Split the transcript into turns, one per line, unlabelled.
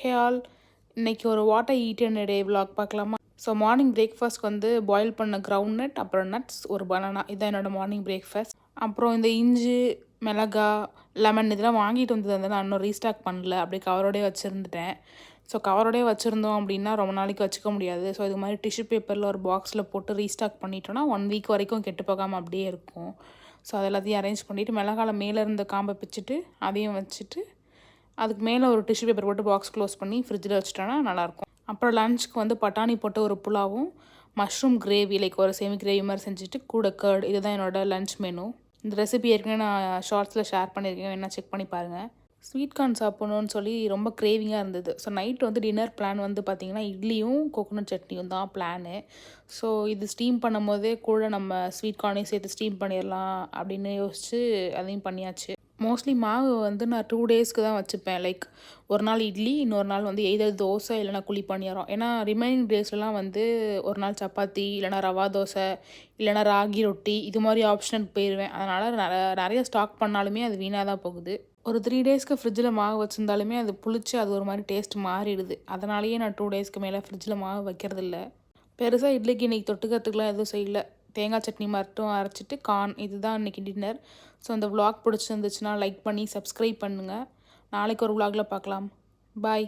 Hey all, இன்னைக்கு ஒரு what I eat in a day vlog பார்க்கலாமா? ஸோ மார்னிங் பிரேக்ஃபாஸ்ட்க்கு வந்து பாயில் பண்ண கிரவுண்ட் நட், அப்புறம் நட்ஸ், ஒரு பனானா, இதான் என்னோட மார்னிங் பிரேக்ஃபாஸ்ட். அப்புறம் இந்த இஞ்சி, மிளகா, லெமன் இதெல்லாம் வாங்கிட்டு வந்தது நான் இன்னும் ரீஸ்டாக் பண்ணல, அப்படியே கவரோடய வச்சுருந்துட்டேன். ஸோ கவரோடய வச்சுருந்தோம் அப்படின்னா ரொம்ப நாளைக்கு வச்சுக்க முடியாது. ஸோ இது மாதிரி டிஷ்யூ பேப்பரில் ஒரு பாக்ஸில் போட்டு ரீஸ்டாக் பண்ணிட்டோன்னா 1 வீக் வரைக்கும் கெட்டு போகாமல் அப்படியே இருக்கும். ஸோ அது எல்லாத்தையும் அரேஞ்ச் பண்ணிவிட்டு மிளகால மேலே இருந்த காம்பை பிச்சுட்டு அதையும் வச்சுட்டு அதுக்கு மேலே ஒரு டிஷ்யூ பேப்பர் போட்டு பாக்ஸ் க்ளோஸ் பண்ணி ஃப்ரிட்ஜில் வச்சுட்டோன்னா நல்லாயிருக்கும். அப்புறம் லஞ்சுக்கு வந்து பட்டாணி போட்டு ஒரு புலாவும், மஷ்ரூம் கிரேவி லைக் ஒரு செமி கிரேவி மாதிரி செஞ்சுட்டு கூட கர்ட், இதுதான் என்னோட லஞ்ச் மெனு. இந்த ரெசிபி ஏற்கனவே நான் ஷார்ட்ஸில் ஷேர் பண்ணியிருக்கேன், வேணா செக் பண்ணி பாருங்கள். ஸ்வீட் கார்ன் சாப்பிட்ணுன்னு சொல்லி ரொம்ப கிரேவிங்காக இருந்தது. ஸோ நைட் வந்து டின்னர் பிளான் வந்து பார்த்திங்கன்னா இட்லியும் கோகோனட் சட்னியும் தான் பிளானு. ஸோ இது ஸ்டீம் பண்ணும் போதே கூட நம்ம ஸ்வீட் கார்னையும் சேர்த்து ஸ்டீம் பண்ணிடலாம் அப்படின்னு யோசித்து அதையும் பண்ணியாச்சு. மோஸ்ட்லி மாவு வந்து நான் 2 டேஸ்க்கு தான் வச்சுப்பேன். லைக் ஒரு நாள் இட்லி, இன்னொரு நாள் வந்து எய்தர் தோசை இல்லைனா குழி பணியாரம். ஏன்னா ரிமைனிங் டேஸ்லலாம் வந்து ஒரு நாள் சப்பாத்தி, இல்லைனா ரவா தோசை, இல்லைனா ராகி ரொட்டி, இது மாதிரி ஆப்ஷனுக்கு போயிடுவேன். அதனால் நிறைய ஸ்டாக் பண்ணாலுமே அது வீணாக தான் போகுது. ஒரு 3 டேஸ்க்கு ஃப்ரிட்ஜில் மாவு வச்சுருந்தாலுமே அது புளிச்சு அது ஒரு மாதிரி டேஸ்ட் மாறிடுது. அதனாலேயே நான் 2 டேஸ்க்கு மேலே ஃப்ரிட்ஜில் மாவு வைக்கிறதில்ல. பெருசாக இட்லிக்கு இன்றைக்கி தொட்டுக்கிறதுக்குலாம் எதுவும் செய்யல. தேங்காய் சட்னி மட்டும் அரைச்சிட்டு கார்ன், இதுதான் இன்றைக்கி டின்னர். ஸோ இந்த vlog பிடிச்சிருந்துச்சுன்னா லைக் பண்ணி சப்ஸ்கிரைப் பண்ணுங்கள். நாளைக்கு ஒரு vlogல பார்க்கலாம். பாய்.